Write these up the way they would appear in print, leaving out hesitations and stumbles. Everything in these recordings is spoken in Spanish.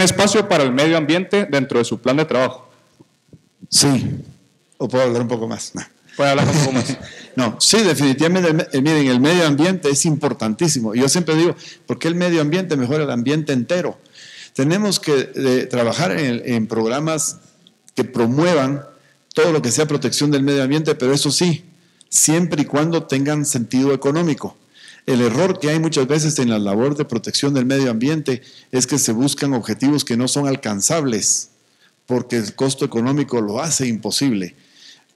espacio para el medio ambiente dentro de su plan de trabajo? Sí. ¿O puedo hablar un poco más? No. ¿Puede hablar un poco más? No, sí, definitivamente, miren, el medio ambiente es importantísimo. Yo siempre digo, ¿por qué el medio ambiente mejora el ambiente entero? Tenemos que trabajar en programas que promuevan todo lo que sea protección del medio ambiente, pero eso sí, siempre y cuando tengan sentido económico. El error que hay muchas veces en la labor de protección del medio ambiente es que se buscan objetivos que no son alcanzables, porque el costo económico lo hace imposible,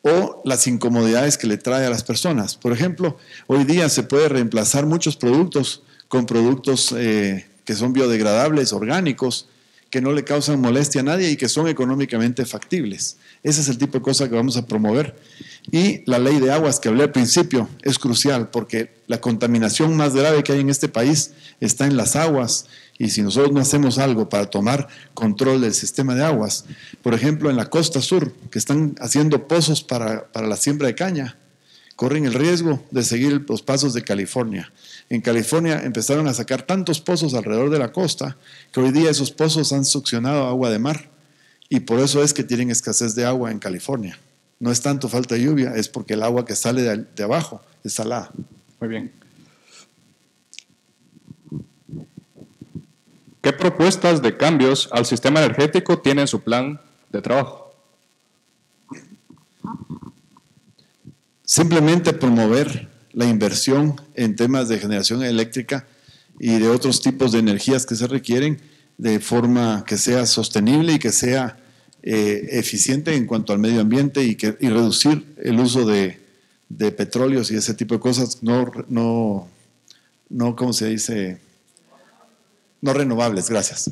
o las incomodidades que le trae a las personas. Por ejemplo, hoy día se puede reemplazar muchos productos con productos que son biodegradables, orgánicos, que no le causan molestia a nadie y que son económicamente factibles. Ese es el tipo de cosas que vamos a promover. Y la ley de aguas que hablé al principio es crucial porque la contaminación más grave que hay en este país está en las aguas, y si nosotros no hacemos algo para tomar control del sistema de aguas, por ejemplo en la costa sur, que están haciendo pozos para la siembra de caña, corren el riesgo de seguir los pasos de California. En California empezaron a sacar tantos pozos alrededor de la costa que hoy día esos pozos han succionado agua de mar, y por eso es que tienen escasez de agua en California. No es tanto falta de lluvia, es porque el agua que sale de abajo es salada. Muy bien. ¿Qué propuestas de cambios al sistema energético tiene en su plan de trabajo? Simplemente promover la inversión en temas de generación eléctrica y de otros tipos de energías que se requieren de forma que sea sostenible y que sea eficiente en cuanto al medio ambiente y reducir el uso de petróleos y ese tipo de cosas no ¿cómo se dice? No renovables, gracias.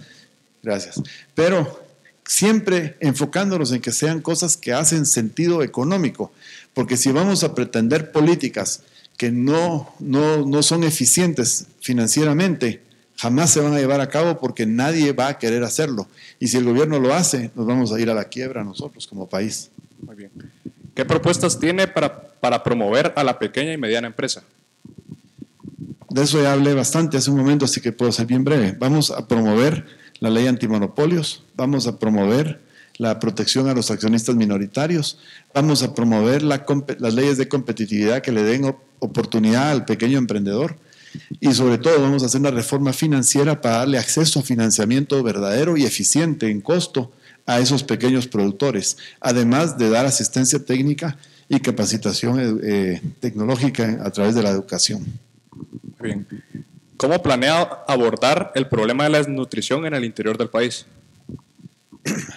Pero siempre enfocándonos en que sean cosas que hacen sentido económico, porque si vamos a pretender políticas que no son eficientes financieramente, jamás se van a llevar a cabo porque nadie va a querer hacerlo. Y si el gobierno lo hace, nos vamos a ir a la quiebra nosotros como país. Muy bien. ¿Qué propuestas tiene para promover a la pequeña y mediana empresa? De eso ya hablé bastante hace un momento, así que puedo ser bien breve. Vamos a promover la ley antimonopolios, vamos a promover la protección a los accionistas minoritarios, vamos a promover las leyes de competitividad que le den oportunidad al pequeño emprendedor, y sobre todo vamos a hacer una reforma financiera para darle acceso a financiamiento verdadero y eficiente en costo a esos pequeños productores, además de dar asistencia técnica y capacitación tecnológica a través de la educación. Bien. ¿Cómo planea abordar el problema de la desnutrición en el interior del país?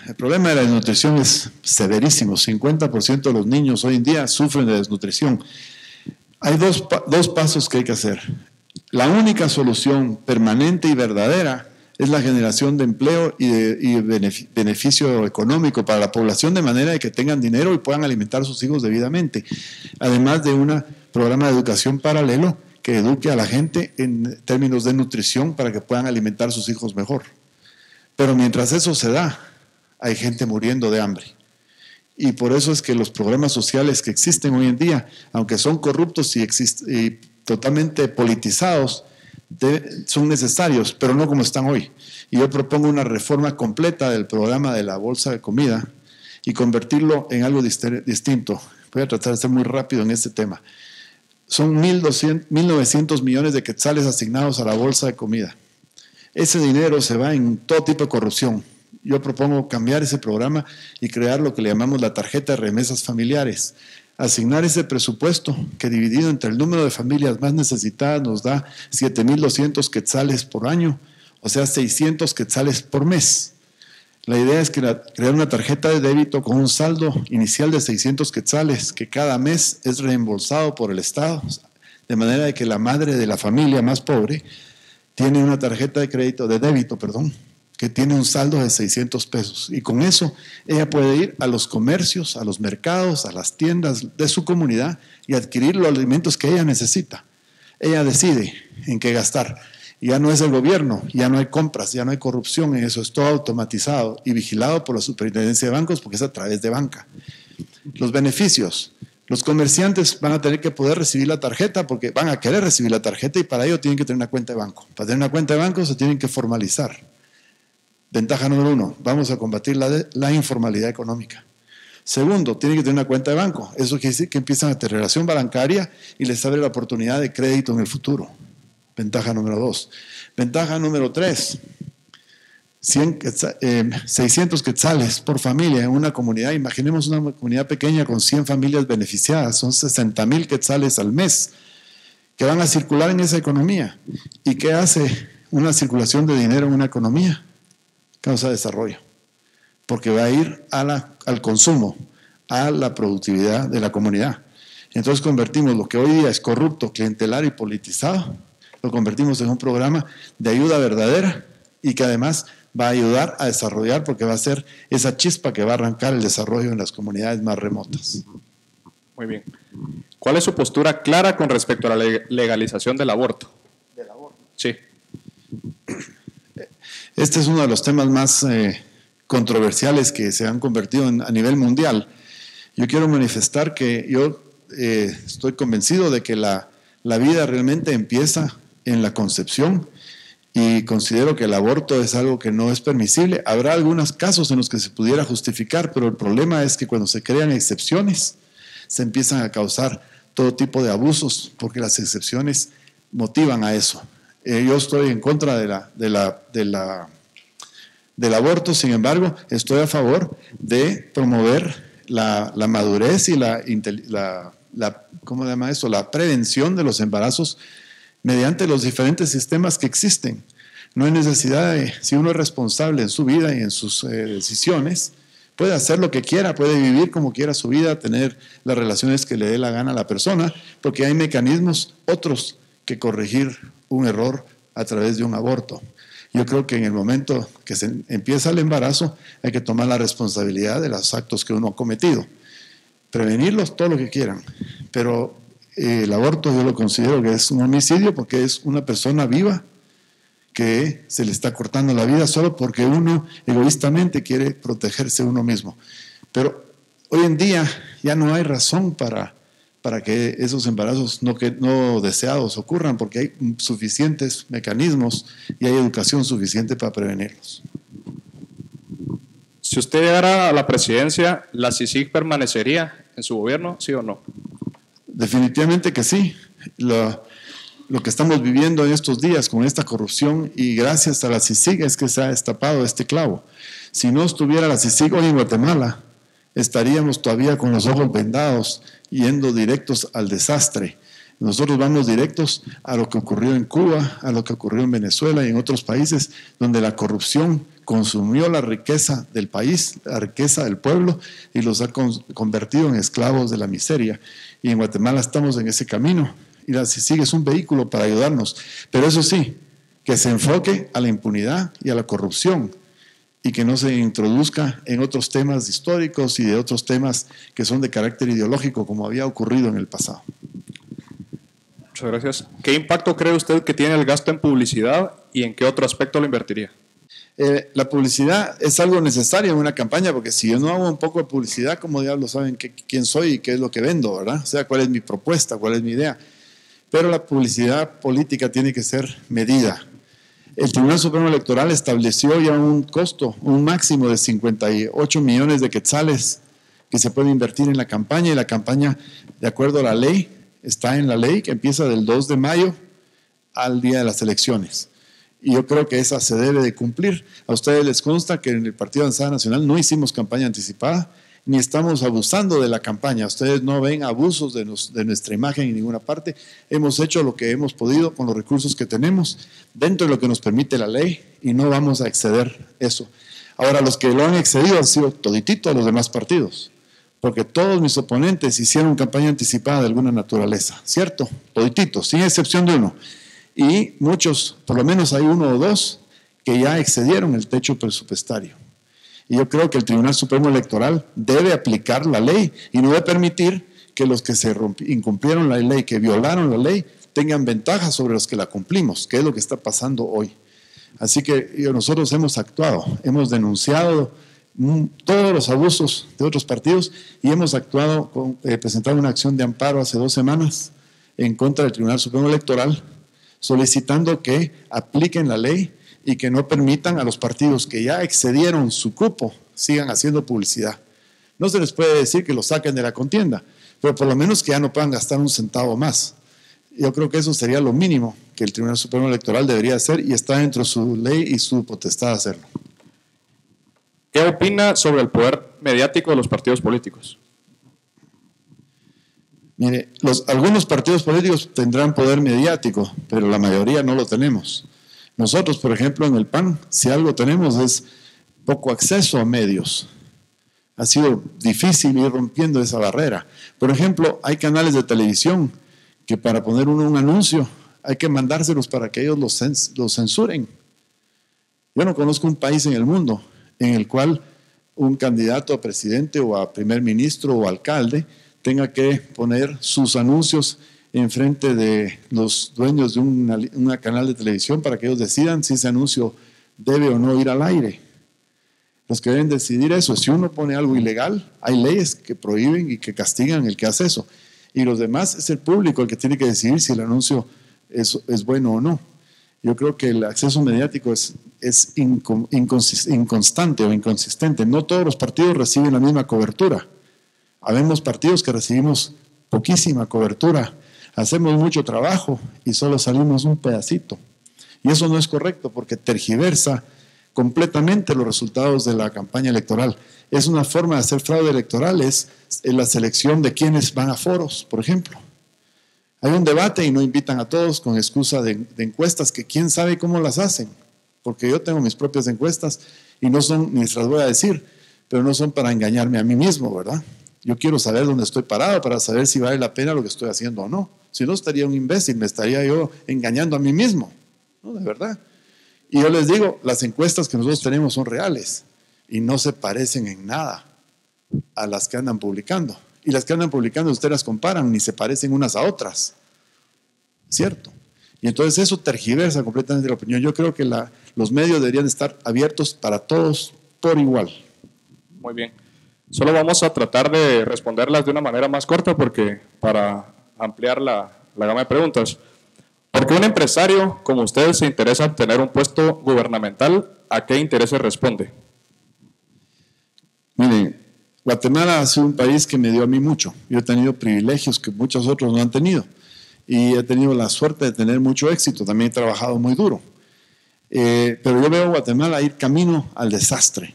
El problema de la desnutrición es severísimo. 50% de los niños hoy en día sufren de desnutrición. Hay dos pasos que hay que hacer. La única solución permanente y verdadera es la generación de empleo y beneficio económico para la población, de manera de que tengan dinero y puedan alimentar a sus hijos debidamente. Además de un programa de educación paralelo que eduque a la gente en términos de nutrición para que puedan alimentar a sus hijos mejor. Pero mientras eso se da, hay gente muriendo de hambre. Y por eso es que los programas sociales que existen hoy en día, aunque son corruptos y totalmente politizados, son necesarios, pero no como están hoy. Y yo propongo una reforma completa del programa de la bolsa de comida y convertirlo en algo distinto. Voy a tratar de ser muy rápido en este tema. Son 1.900 millones de quetzales asignados a la bolsa de comida. Ese dinero se va en todo tipo de corrupción. Yo propongo cambiar ese programa y crear lo que le llamamos la tarjeta de remesas familiares. Asignar ese presupuesto que dividido entre el número de familias más necesitadas nos da 7.200 quetzales por año, o sea 600 quetzales por mes. La idea es crear una tarjeta de débito con un saldo inicial de 600 quetzales que cada mes es reembolsado por el Estado, de manera de que la madre de la familia más pobre tiene una tarjeta de débito, que tiene un saldo de 600 pesos. Y con eso ella puede ir a los comercios, a los mercados, a las tiendas de su comunidad y adquirir los alimentos que ella necesita. Ella decide en qué gastar. Ya no es el gobierno, ya no hay compras, ya no hay corrupción en eso, es todo automatizado y vigilado por la Superintendencia de Bancos porque es a través de banca. Los beneficios. Los comerciantes van a tener que poder recibir la tarjeta porque van a querer recibir la tarjeta y para ello tienen que tener una cuenta de banco. Para tener una cuenta de banco se tienen que formalizar. Ventaja número 1, vamos a combatir la informalidad económica. Segundo, tiene que tener una cuenta de banco. Eso quiere decir que empiezan a tener relación bancaria y les abre la oportunidad de crédito en el futuro. Ventaja número 2. Ventaja número 3. 600 quetzales por familia en una comunidad. Imaginemos una comunidad pequeña con 100 familias beneficiadas. Son 60,000 quetzales al mes que van a circular en esa economía. ¿Y qué hace una circulación de dinero en una economía? Causa desarrollo. Porque va a ir al consumo, a la productividad de la comunidad. Entonces convertimos lo que hoy día es corrupto, clientelar y politizado, lo convertimos en un programa de ayuda verdadera y que además va a ayudar a desarrollar, porque va a ser esa chispa que va a arrancar el desarrollo en las comunidades más remotas. Muy bien. ¿Cuál es su postura clara con respecto a la legalización del aborto? ¿Del aborto? Sí. Este es uno de los temas más controversiales que se han convertido a nivel mundial. Yo quiero manifestar que yo estoy convencido de que la vida realmente empieza en la concepción y considero que el aborto es algo que no es permisible. Habrá algunos casos en los que se pudiera justificar, pero el problema es que cuando se crean excepciones se empiezan a causar todo tipo de abusos porque las excepciones motivan a eso. Yo estoy en contra del aborto, sin embargo, estoy a favor de promover la madurez y ¿cómo se llama eso? La prevención de los embarazos mediante los diferentes sistemas que existen. No hay necesidad de, si uno es responsable en su vida y en sus decisiones, puede hacer lo que quiera, puede vivir como quiera su vida, tener las relaciones que le dé la gana a la persona, porque hay mecanismos otros que corregir un error a través de un aborto. Yo creo que en el momento que se empieza el embarazo hay que tomar la responsabilidad de los actos que uno ha cometido. Prevenirlos todo lo que quieran, pero el aborto yo lo considero que es un homicidio porque es una persona viva que se le está cortando la vida solo porque uno egoístamente quiere protegerse uno mismo. Pero hoy en día ya no hay razón para que esos embarazos no deseados ocurran, porque hay suficientes mecanismos y hay educación suficiente para prevenirlos. Si usted llegara a la presidencia, ¿la CICIG permanecería en su gobierno, sí o no? Definitivamente que sí. Lo que estamos viviendo en estos días con esta corrupción y gracias a la CICIG es que se ha destapado este clavo. Si no estuviera la CICIG hoy en Guatemala, estaríamos todavía con los ojos vendados, yendo directos al desastre. Nosotros vamos directos a lo que ocurrió en Cuba, a lo que ocurrió en Venezuela y en otros países donde la corrupción consumió la riqueza del país, la riqueza del pueblo y los ha convertido en esclavos de la miseria. Y en Guatemala estamos en ese camino y la CICIG es un vehículo para ayudarnos. Pero eso sí, que se enfoque a la impunidad y a la corrupción y que no se introduzca en otros temas históricos y de otros temas que son de carácter ideológico como había ocurrido en el pasado. Muchas gracias. ¿Qué impacto cree usted que tiene el gasto en publicidad y en qué otro aspecto lo invertiría? La publicidad es algo necesario en una campaña, porque si yo no hago un poco de publicidad, ¿cómo diablos saben quién soy y qué es lo que vendo, verdad? O sea, cuál es mi propuesta, cuál es mi idea. Pero la publicidad política tiene que ser medida. El Tribunal Supremo Electoral estableció ya un costo, un máximo de 58 millones de quetzales que se puede invertir en la campaña, y la campaña, de acuerdo a la ley, está en la ley que empieza del 2 de mayo al día de las elecciones. Y yo creo que esa se debe de cumplir. A ustedes les consta que en el Partido Avanzada Nacional no hicimos campaña anticipada, ni estamos abusando de la campaña. Ustedes no ven abusos de nuestra imagen en ninguna parte. Hemos hecho lo que hemos podido con los recursos que tenemos, dentro de lo que nos permite la ley, y no vamos a exceder eso. Ahora, los que lo han excedido han sido todititos los demás partidos, porque todos mis oponentes hicieron campaña anticipada de alguna naturaleza, ¿cierto? Todititos, sin excepción de uno. Y muchos, por lo menos hay uno o dos, que ya excedieron el techo presupuestario. Y yo creo que el Tribunal Supremo Electoral debe aplicar la ley y no debe permitir que los que incumplieron la ley, que violaron la ley, tengan ventaja sobre los que la cumplimos, que es lo que está pasando hoy. Así que nosotros hemos actuado, hemos denunciado todos los abusos de otros partidos y hemos actuado, presentado una acción de amparo hace 2 semanas en contra del Tribunal Supremo Electoral, solicitando que apliquen la ley y que no permitan a los partidos que ya excedieron su cupo sigan haciendo publicidad. No se les puede decir que lo saquen de la contienda, pero por lo menos que ya no puedan gastar un centavo más. Yo creo que eso sería lo mínimo que el Tribunal Supremo Electoral debería hacer y está dentro de su ley y su potestad hacerlo. ¿Qué opina sobre el poder mediático de los partidos políticos? Mire, algunos partidos políticos tendrán poder mediático, pero la mayoría no lo tenemos. Nosotros, por ejemplo, en el PAN, si algo tenemos es poco acceso a medios. Ha sido difícil ir rompiendo esa barrera. Por ejemplo, hay canales de televisión que para poner uno un anuncio hay que mandárselos para que ellos los censuren. Yo no conozco un país en el mundo en el cual un candidato a presidente o a primer ministro o alcalde tenga que poner sus anuncios enfrente de los dueños de una canal de televisión para que ellos decidan si ese anuncio debe o no ir al aire. Los que deben decidir eso, si uno pone algo ilegal, hay leyes que prohíben y que castigan el que hace eso. Y los demás es el público el que tiene que decidir si el anuncio es bueno o no. Yo creo que el acceso mediático es inconstante o inconsistente. No todos los partidos reciben la misma cobertura. Habemos partidos que recibimos poquísima cobertura. Hacemos mucho trabajo y solo salimos un pedacito. Y eso no es correcto porque tergiversa completamente los resultados de la campaña electoral. Es una forma de hacer fraude electoral, es la selección de quienes van a foros, por ejemplo. Hay un debate y no invitan a todos con excusa de encuestas que quién sabe cómo las hacen, porque yo tengo mis propias encuestas y no son, ni se las voy a decir, pero no son para engañarme a mí mismo, ¿verdad? Yo quiero saber dónde estoy parado para saber si vale la pena lo que estoy haciendo o no. Si no, estaría un imbécil, me estaría yo engañando a mí mismo, ¿no? De verdad. Y yo les digo, las encuestas que nosotros tenemos son reales y no se parecen en nada a las que andan publicando. Y las que andan publicando ustedes las comparan, ni se parecen unas a otras. ¿Cierto? Y entonces eso tergiversa completamente la opinión. Yo creo que los medios deberían estar abiertos para todos por igual. Muy bien. Solo vamos a tratar de responderlas de una manera más corta porque para ampliar la gama de preguntas. ¿Por qué un empresario como usted se interesa en tener un puesto gubernamental? ¿A qué intereses responde? Miren, Guatemala ha sido un país que me dio a mí mucho. Yo he tenido privilegios que muchos otros no han tenido. Y he tenido la suerte de tener mucho éxito. También he trabajado muy duro. Pero yo veo a Guatemala ir camino al desastre.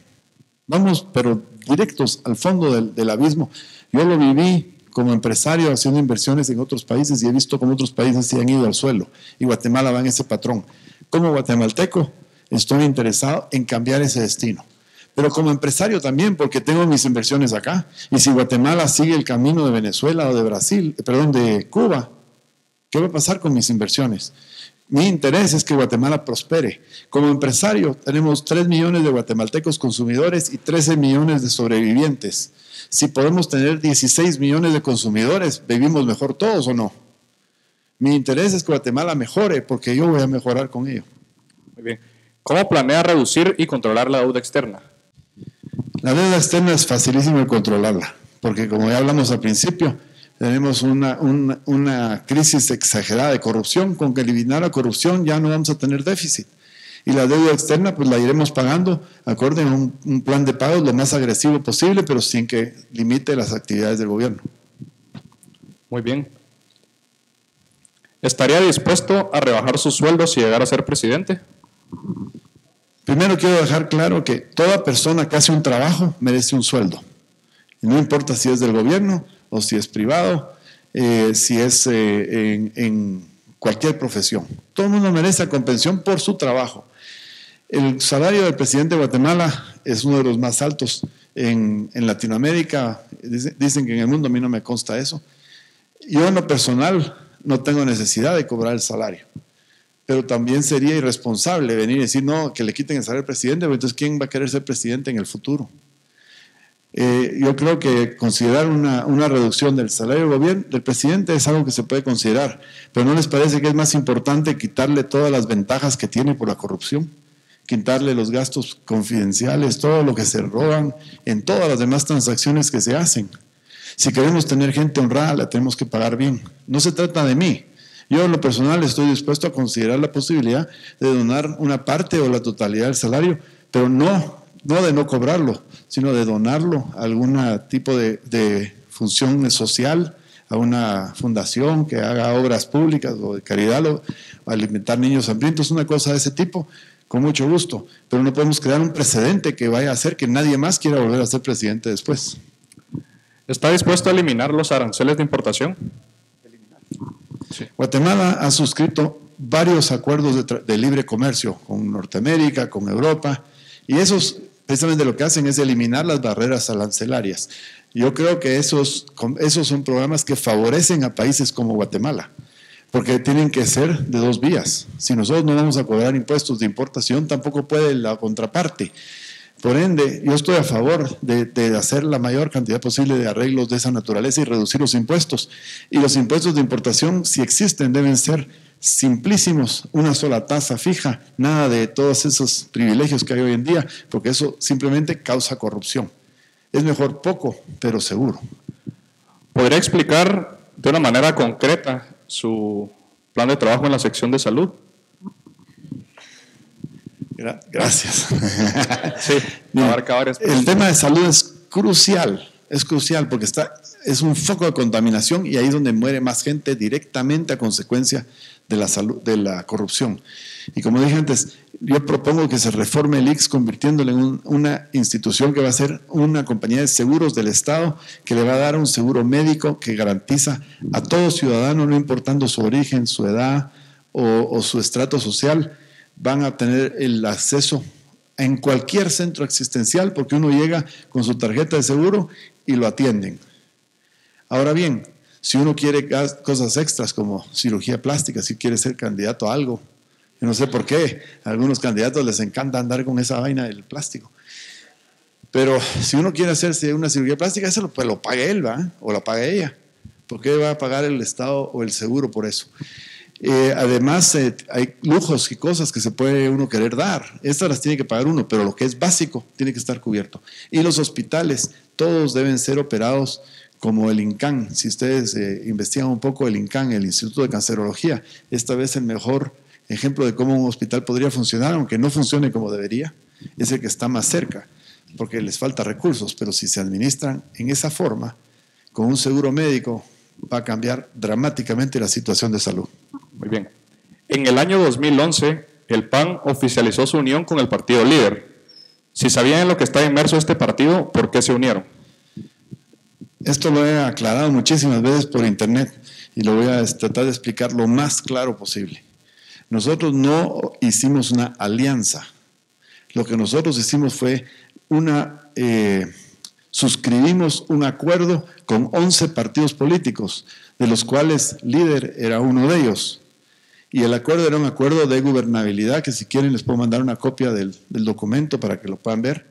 Vamos, pero directos al fondo del abismo. Yo lo viví como empresario haciendo inversiones en otros países y he visto cómo otros países se han ido al suelo y Guatemala va en ese patrón. Como guatemalteco estoy interesado en cambiar ese destino, pero como empresario también porque tengo mis inversiones acá y si Guatemala sigue el camino de Venezuela o de Brasil, perdón, de Cuba, ¿qué va a pasar con mis inversiones? Mi interés es que Guatemala prospere. Como empresario tenemos 3 millones de guatemaltecos consumidores y 13 millones de sobrevivientes. Si podemos tener 16 millones de consumidores, ¿vivimos mejor todos o no? Mi interés es que Guatemala mejore porque yo voy a mejorar con ello. Muy bien. ¿Cómo planea reducir y controlar la deuda externa? La deuda externa es facilísimo de controlarla, porque como ya hablamos al principio, tenemos una crisis exagerada de corrupción. Con que eliminar la corrupción ya no vamos a tener déficit. Y la deuda externa pues la iremos pagando acorde a un plan de pagos lo más agresivo posible, pero sin que limite las actividades del gobierno. Muy bien. ¿Estaría dispuesto a rebajar su sueldo si llegara a ser presidente? Primero quiero dejar claro que toda persona que hace un trabajo merece un sueldo. Y no importa si es del gobierno o si es privado, si es en cualquier profesión. Todo el mundo merece compensación por su trabajo. El salario del presidente de Guatemala es uno de los más altos en Latinoamérica. Dicen que en el mundo, a mí no me consta eso. Yo en lo personal no tengo necesidad de cobrar el salario, pero también sería irresponsable venir y decir no, que le quiten el salario al presidente, porque entonces ¿quién va a querer ser presidente en el futuro? Yo creo que considerar una reducción del salario del presidente es algo que se puede considerar, pero ¿no les parece que es más importante quitarle todas las ventajas que tiene por la corrupción? Quitarle los gastos confidenciales, todo lo que se roban en todas las demás transacciones que se hacen. Si queremos tener gente honrada, la tenemos que pagar bien. No se trata de mí. Yo en lo personal estoy dispuesto a considerar la posibilidad de donar una parte o la totalidad del salario, pero no de no cobrarlo, sino de donarlo a algún tipo de función social, a una fundación que haga obras públicas o de caridad, o alimentar niños hambrientos, una cosa de ese tipo, con mucho gusto. Pero no podemos crear un precedente que vaya a hacer que nadie más quiera volver a ser presidente después. ¿Está dispuesto a eliminar los aranceles de importación? Sí. Guatemala ha suscrito varios acuerdos de libre comercio con Norteamérica, con Europa, y esos precisamente lo que hacen es eliminar las barreras arancelarias. Yo creo que esos son programas que favorecen a países como Guatemala, porque tienen que ser de dos vías. Si nosotros no vamos a cobrar impuestos de importación, tampoco puede la contraparte. Por ende, yo estoy a favor de hacer la mayor cantidad posible de arreglos de esa naturaleza y reducir los impuestos. Y los impuestos de importación, si existen, deben ser simplísimos, una sola tasa fija, nada de todos esos privilegios que hay hoy en día, porque eso simplemente causa corrupción. Es mejor poco, pero seguro. ¿Podría explicar de una manera concreta su plan de trabajo en la sección de salud? Gracias. Sí, abarca varias el tema de salud es crucial porque es un foco de contaminación y ahí es donde muere más gente directamente a consecuencia de la corrupción. Y como dije antes, yo propongo que se reforme el ICS convirtiéndolo en una institución que va a ser una compañía de seguros del Estado que le va a dar un seguro médico que garantiza a todo ciudadano, no importando su origen, su edad o su estrato social, van a tener el acceso en cualquier centro existencial porque uno llega con su tarjeta de seguro y lo atienden. Ahora bien, si uno quiere cosas extras como cirugía plástica, si quiere ser candidato a algo, yo no sé por qué, a algunos candidatos les encanta andar con esa vaina del plástico. Pero si uno quiere hacerse una cirugía plástica, eso pues lo paga él, ¿va? O la paga ella. ¿Por qué va a pagar el Estado o el seguro por eso? Además, hay lujos y cosas que se puede uno querer dar. Estas las tiene que pagar uno, pero lo que es básico tiene que estar cubierto. Y los hospitales, todos deben ser operados como el INCAN. Si ustedes investigan un poco el INCAN, el Instituto de Cancerología, esta vez el mejor ejemplo de cómo un hospital podría funcionar, aunque no funcione como debería, es el que está más cerca, porque les falta recursos, pero si se administran en esa forma, con un seguro médico, va a cambiar dramáticamente la situación de salud. Muy bien. En el año 2011, el PAN oficializó su unión con el partido líder. Si sabían en lo que está inmerso este partido, ¿por qué se unieron? Esto lo he aclarado muchísimas veces por internet y lo voy a tratar de explicar lo más claro posible. Nosotros no hicimos una alianza. Lo que nosotros hicimos fue suscribimos un acuerdo con 11 partidos políticos, de los cuales líder era uno de ellos. Y el acuerdo era un acuerdo de gobernabilidad, que si quieren les puedo mandar una copia del documento para que lo puedan ver.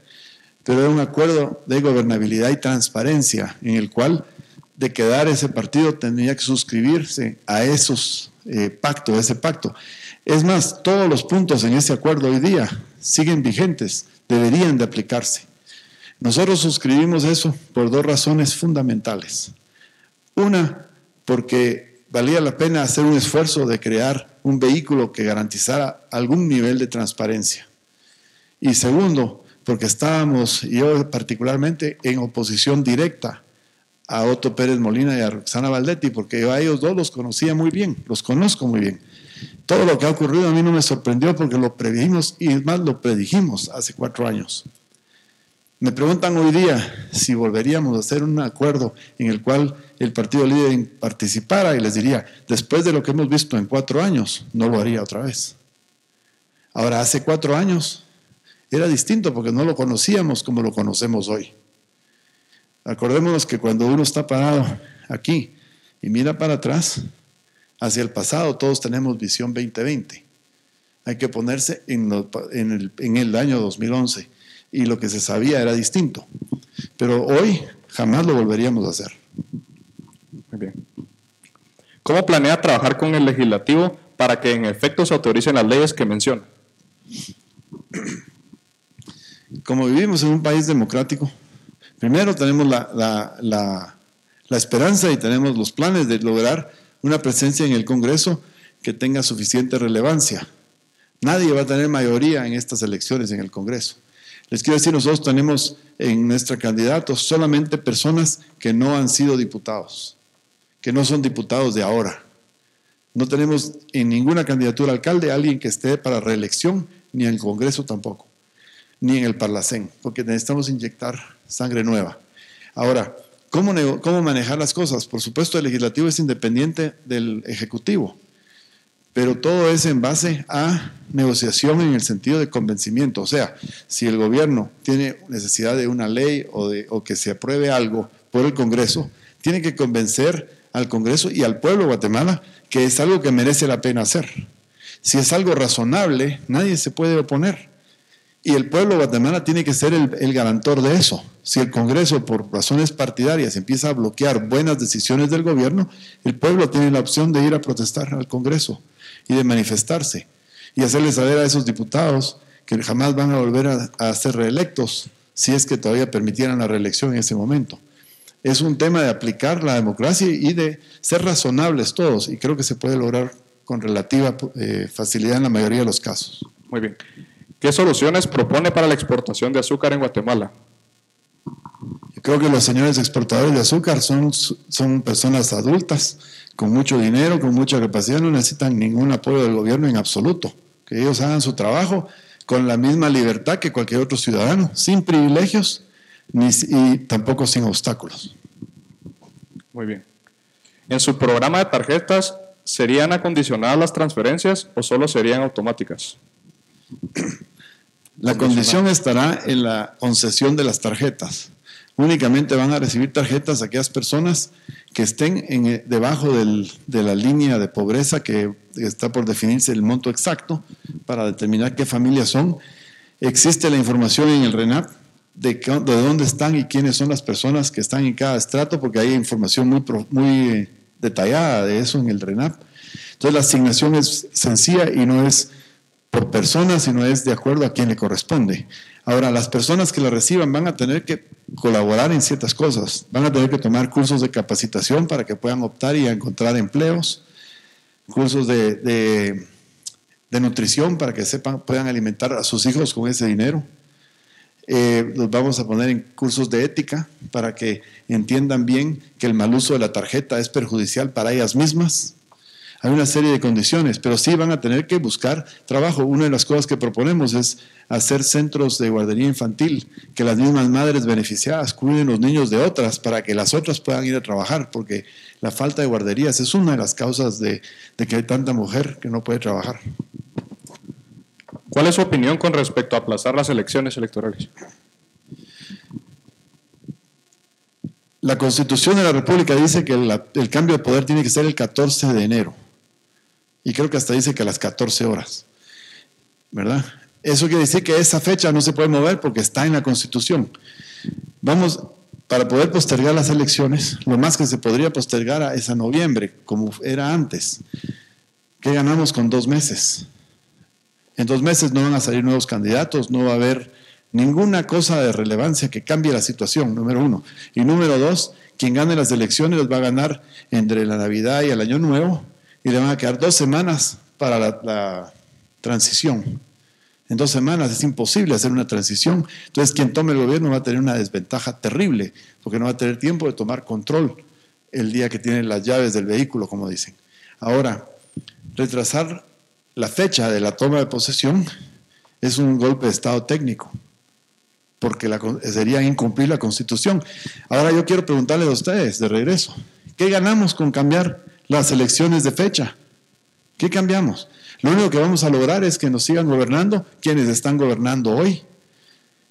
Pero era un acuerdo de gobernabilidad y transparencia, en el cual, de quedar ese partido, tendría que suscribirse a ese pacto. Es más, todos los puntos en ese acuerdo hoy día siguen vigentes, deberían de aplicarse. Nosotros suscribimos eso por dos razones fundamentales. Una, porque valía la pena hacer un esfuerzo de crear un vehículo que garantizara algún nivel de transparencia. Y segundo, porque estábamos, yo particularmente, en oposición directa a Otto Pérez Molina y a Roxana Valdetti, porque yo a ellos dos los conocía muy bien, los conozco muy bien. Todo lo que ha ocurrido a mí no me sorprendió porque lo previmos y es más, lo predijimos hace 4 años. Me preguntan hoy día si volveríamos a hacer un acuerdo en el cual el partido líder participara y les diría, después de lo que hemos visto en 4 años, no lo haría otra vez. Ahora, hace 4 años era distinto porque no lo conocíamos como lo conocemos hoy. Acordémonos que cuando uno está parado aquí y mira para atrás, hacia el pasado, todos tenemos visión 2020. Hay que ponerse en el año 2011 y lo que se sabía era distinto. Pero hoy jamás lo volveríamos a hacer. Muy bien. ¿Cómo planea trabajar con el legislativo para que en efecto se autoricen las leyes que menciona? Como vivimos en un país democrático, primero tenemos la esperanza y tenemos los planes de lograr una presencia en el Congreso que tenga suficiente relevancia. Nadie va a tener mayoría en estas elecciones en el Congreso. Les quiero decir, nosotros tenemos en nuestra candidato solamente personas que no han sido diputados, que no son diputados de ahora. No tenemos en ninguna candidatura a alcalde alguien que esté para reelección, ni en el Congreso tampoco, ni en el Parlacén, porque necesitamos inyectar sangre nueva. Ahora, ¿cómo manejar las cosas? Por supuesto, el legislativo es independiente del ejecutivo, pero todo es en base a negociación en el sentido de convencimiento. O sea, si el gobierno tiene necesidad de una ley o que se apruebe algo por el Congreso, tiene que convencer al Congreso y al pueblo de Guatemala que es algo que merece la pena hacer. Si es algo razonable, nadie se puede oponer. Y el pueblo de Guatemala tiene que ser el garantor de eso. Si el Congreso, por razones partidarias, empieza a bloquear buenas decisiones del gobierno, el pueblo tiene la opción de ir a protestar al Congreso y de manifestarse y hacerles saber a esos diputados que jamás van a volver a ser reelectos si es que todavía permitieran la reelección en ese momento. Es un tema de aplicar la democracia y de ser razonables todos, y creo que se puede lograr con relativa facilidad en la mayoría de los casos. Muy bien. ¿Qué soluciones propone para la exportación de azúcar en Guatemala? Yo creo que los señores exportadores de azúcar son personas adultas, con mucho dinero, con mucha capacidad, no necesitan ningún apoyo del gobierno en absoluto. Que ellos hagan su trabajo con la misma libertad que cualquier otro ciudadano, sin privilegios y tampoco sin obstáculos. Muy bien. ¿En su programa de tarjetas serían acondicionadas las transferencias o solo serían automáticas? La condición estará en la concesión de las tarjetas. Únicamente van a recibir tarjetas aquellas personas que estén debajo de la línea de pobreza que está por definirse el monto exacto para determinar qué familias son. Existe la información en el RENAP de dónde están y quiénes son las personas que están en cada estrato, porque hay información muy detallada de eso en el RENAP. Entonces la asignación es sencilla y no es por persona, sino es de acuerdo a quien le corresponde. Ahora, las personas que la reciban van a tener que colaborar en ciertas cosas, van a tener que tomar cursos de capacitación para que puedan optar y encontrar empleos, cursos de nutrición para que puedan alimentar a sus hijos con ese dinero. Los vamos a poner en cursos de ética para que entiendan bien que el mal uso de la tarjeta es perjudicial para ellas mismas. Hay una serie de condiciones, pero sí van a tener que buscar trabajo. Una de las cosas que proponemos es hacer centros de guardería infantil, que las mismas madres beneficiadas cuiden los niños de otras para que las otras puedan ir a trabajar, porque la falta de guarderías es una de las causas de que hay tanta mujer que no puede trabajar. ¿Cuál es su opinión con respecto a aplazar las elecciones electorales? La Constitución de la República dice que el cambio de poder tiene que ser el 14 de enero. Y creo que hasta dice que a las 14 horas. ¿Verdad? Eso quiere decir que esa fecha no se puede mover porque está en la Constitución. Para poder postergar las elecciones, lo más que se podría postergar es a noviembre, como era antes. ¿Qué ganamos con 2 meses? En 2 meses no van a salir nuevos candidatos, no va a haber ninguna cosa de relevancia que cambie la situación, número 1. Y número 2, quien gane las elecciones los va a ganar entre la Navidad y el Año Nuevo y le van a quedar 2 semanas para la transición. En 2 semanas es imposible hacer una transición. Entonces quien tome el gobierno va a tener una desventaja terrible porque no va a tener tiempo de tomar control el día que tienen las llaves del vehículo, como dicen. Ahora, retrasar la fecha de la toma de posesión es un golpe de estado técnico, porque sería incumplir la Constitución. Ahora yo quiero preguntarles a ustedes, de regreso, ¿qué ganamos con cambiar las elecciones de fecha? ¿Qué cambiamos? Lo único que vamos a lograr es que nos sigan gobernando quienes están gobernando hoy.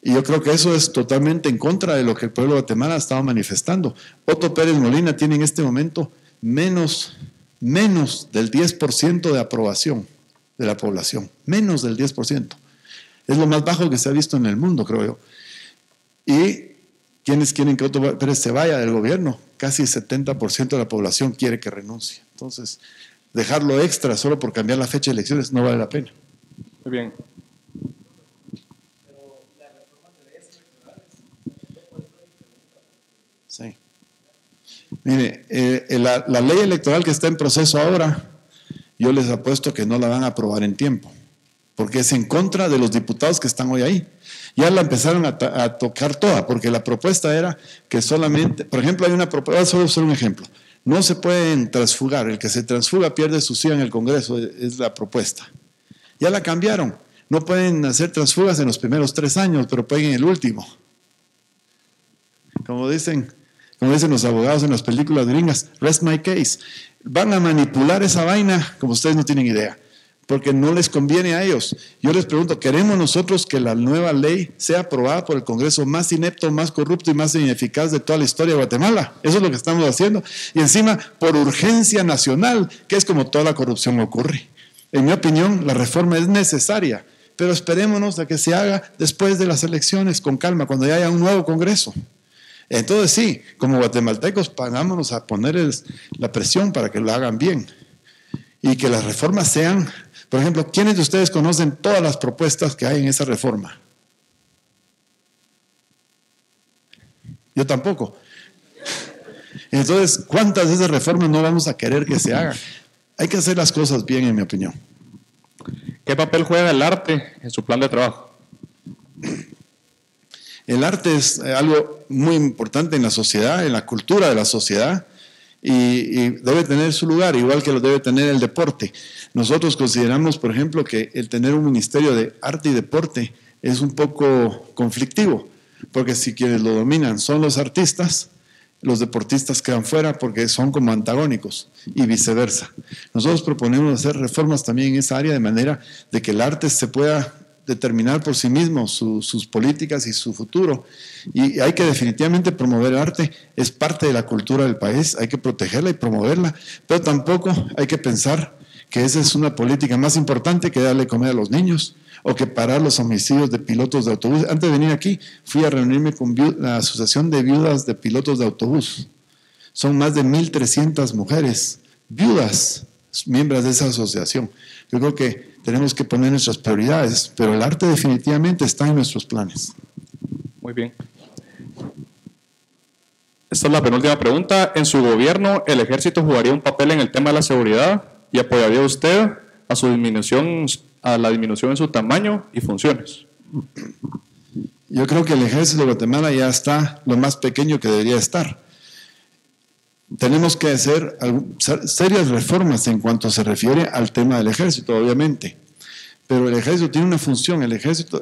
Y yo creo que eso es totalmente en contra de lo que el pueblo de Guatemala ha estado manifestando. Otto Pérez Molina tiene en este momento menos del 10% de aprobación de la población, menos del 10%. Es lo más bajo que se ha visto en el mundo, creo yo. Y quienes quieren que Otto Pérez se vaya del gobierno, casi el 70% de la población quiere que renuncie. Entonces, dejarlo extra solo por cambiar la fecha de elecciones no vale la pena. Muy bien. Sí. Mire, la ley electoral que está en proceso ahora, yo les apuesto que no la van a aprobar en tiempo, porque es en contra de los diputados que están hoy ahí. Ya la empezaron a tocar toda, porque la propuesta era que solamente, por ejemplo, hay una propuesta, solo usar un ejemplo, no se pueden transfugar, el que se transfuga pierde su silla en el Congreso, es la propuesta. Ya la cambiaron, no pueden hacer transfugas en los primeros 3 años, pero pueden en el último. Como dicen los abogados en las películas gringas, rest my case. Van a manipular esa vaina como ustedes no tienen idea, porque no les conviene a ellos. Yo les pregunto, ¿queremos nosotros que la nueva ley sea aprobada por el Congreso más inepto, más corrupto y más ineficaz de toda la historia de Guatemala? Eso es lo que estamos haciendo. Y encima, por urgencia nacional, que es como toda la corrupción ocurre. En mi opinión, la reforma es necesaria, pero esperémonos a que se haga después de las elecciones, con calma, cuando ya haya un nuevo Congreso. Entonces sí, como guatemaltecos, pagámonos a ponerles la presión para que lo hagan bien. Y que las reformas sean, por ejemplo, ¿quiénes de ustedes conocen todas las propuestas que hay en esa reforma? Yo tampoco. Entonces, ¿cuántas de esas reformas no vamos a querer que se hagan? Hay que hacer las cosas bien, en mi opinión. ¿Qué papel juega el arte en su plan de trabajo? El arte es algo muy importante en la sociedad, en la cultura de la sociedad, y debe tener su lugar, igual que lo debe tener el deporte. Nosotros consideramos, por ejemplo, que el tener un ministerio de arte y deporte es un poco conflictivo, porque si quienes lo dominan son los artistas, los deportistas quedan fuera porque son como antagónicos y viceversa. Nosotros proponemos hacer reformas también en esa área de manera de que el arte se pueda determinar por sí mismo sus políticas y su futuro. Y hay que definitivamente promover el arte, es parte de la cultura del país, hay que protegerla y promoverla, pero tampoco hay que pensar que esa es una política más importante que darle comer a los niños o que parar los homicidios de pilotos de autobús. Antes de venir aquí, fui a reunirme con la Asociación de Viudas de Pilotos de Autobús. Son más de 1,300 mujeres, viudas, miembros de esa asociación. Yo creo que tenemos que poner nuestras prioridades, pero el arte definitivamente está en nuestros planes. Muy bien. Esta es la penúltima pregunta. ¿En su gobierno el ejército jugaría un papel en el tema de la seguridad y apoyaría usted a la disminución en su tamaño y funciones? Yo creo que el ejército de Guatemala ya está lo más pequeño que debería estar. Tenemos que hacer serias reformas en cuanto se refiere al tema del ejército, obviamente. Pero el ejército tiene una función.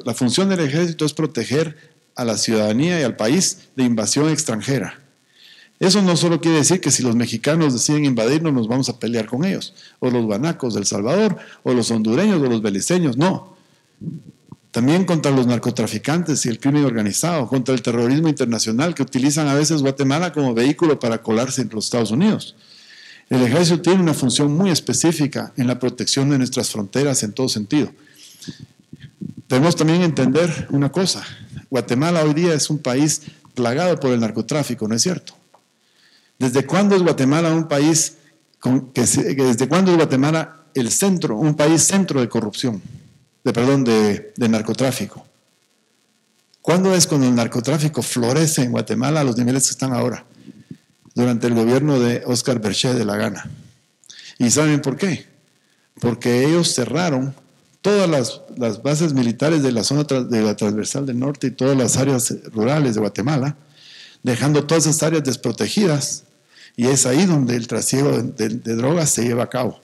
La función del ejército es proteger a la ciudadanía y al país de invasión extranjera. Eso no solo quiere decir que si los mexicanos deciden invadirnos, nos vamos a pelear con ellos, o los guanacos del Salvador, o los hondureños, o los beliceños, no. También contra los narcotraficantes y el crimen organizado, contra el terrorismo internacional que utilizan a veces Guatemala como vehículo para colarse entre los Estados Unidos. El ejército tiene una función muy específica en la protección de nuestras fronteras en todo sentido. Debemos también entender una cosa. Guatemala hoy día es un país plagado por el narcotráfico, ¿no es cierto? ¿Desde cuándo es Guatemala un país, desde cuándo es Guatemala un país centro de corrupción? De narcotráfico. ¿Cuándo es cuando el narcotráfico florece en Guatemala a los niveles que están ahora? Durante el gobierno de Óscar Berché de la Gana. ¿Y saben por qué? Porque ellos cerraron todas las bases militares de la zona de la transversal del norte y todas las áreas rurales de Guatemala, dejando todas esas áreas desprotegidas, y es ahí donde el trasiego de drogas se lleva a cabo.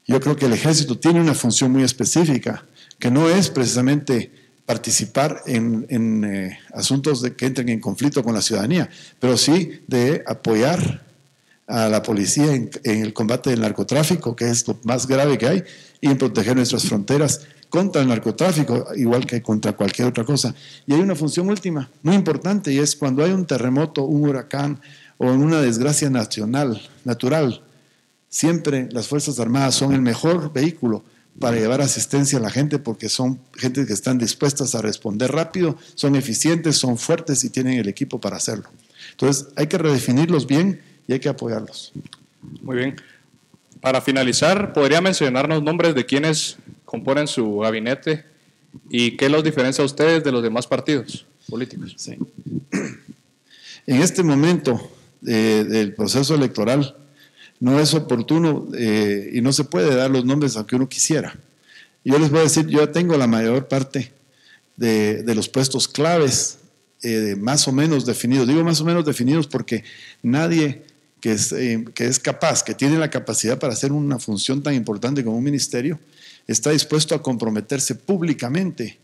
Yo creo que el ejército tiene una función muy específica, que no es precisamente participar en asuntos que entren en conflicto con la ciudadanía, pero sí de apoyar a la policía en el combate del narcotráfico, que es lo más grave que hay, y en proteger nuestras fronteras contra el narcotráfico, igual que contra cualquier otra cosa. Y hay una función última, muy importante, y es cuando hay un terremoto, un huracán o una desgracia natural, siempre las Fuerzas Armadas son el mejor vehículo para llevar asistencia a la gente, porque son gente que están dispuestas a responder rápido, son eficientes, son fuertes y tienen el equipo para hacerlo. Entonces hay que redefinirlos bien y hay que apoyarlos. Muy bien. Para finalizar, ¿podría mencionarnos nombres de quienes componen su gabinete y qué los diferencia a ustedes de los demás partidos políticos? Sí. En este momento del proceso electoral no es oportuno y no se puede dar los nombres aunque uno quisiera. Yo les voy a decir, yo tengo la mayor parte de los puestos claves más o menos definidos. Digo más o menos definidos porque nadie que es capaz, que tiene la capacidad para hacer una función tan importante como un ministerio, está dispuesto a comprometerse públicamente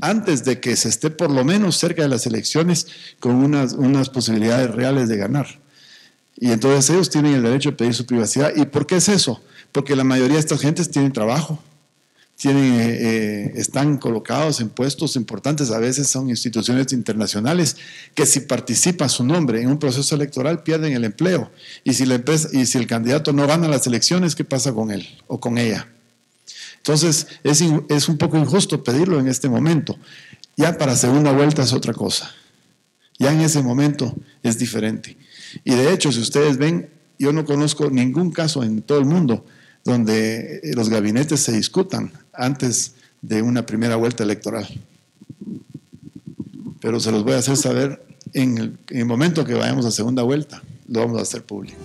antes de que se esté por lo menos cerca de las elecciones con unas posibilidades reales de ganar. Y entonces ellos tienen el derecho a pedir su privacidad. ¿Y por qué es eso? Porque la mayoría de estas gentes tienen trabajo, están colocados en puestos importantes, a veces son instituciones internacionales que si participa su nombre en un proceso electoral pierden el empleo. Y si el candidato no gana las elecciones, ¿qué pasa con él o con ella? Entonces es un poco injusto pedirlo en este momento. Ya para segunda vuelta es otra cosa. Ya en ese momento es diferente. Y de hecho, si ustedes ven, yo no conozco ningún caso en todo el mundo donde los gabinetes se discutan antes de una primera vuelta electoral. Pero se los voy a hacer saber en el momento que vayamos a segunda vuelta, lo vamos a hacer público.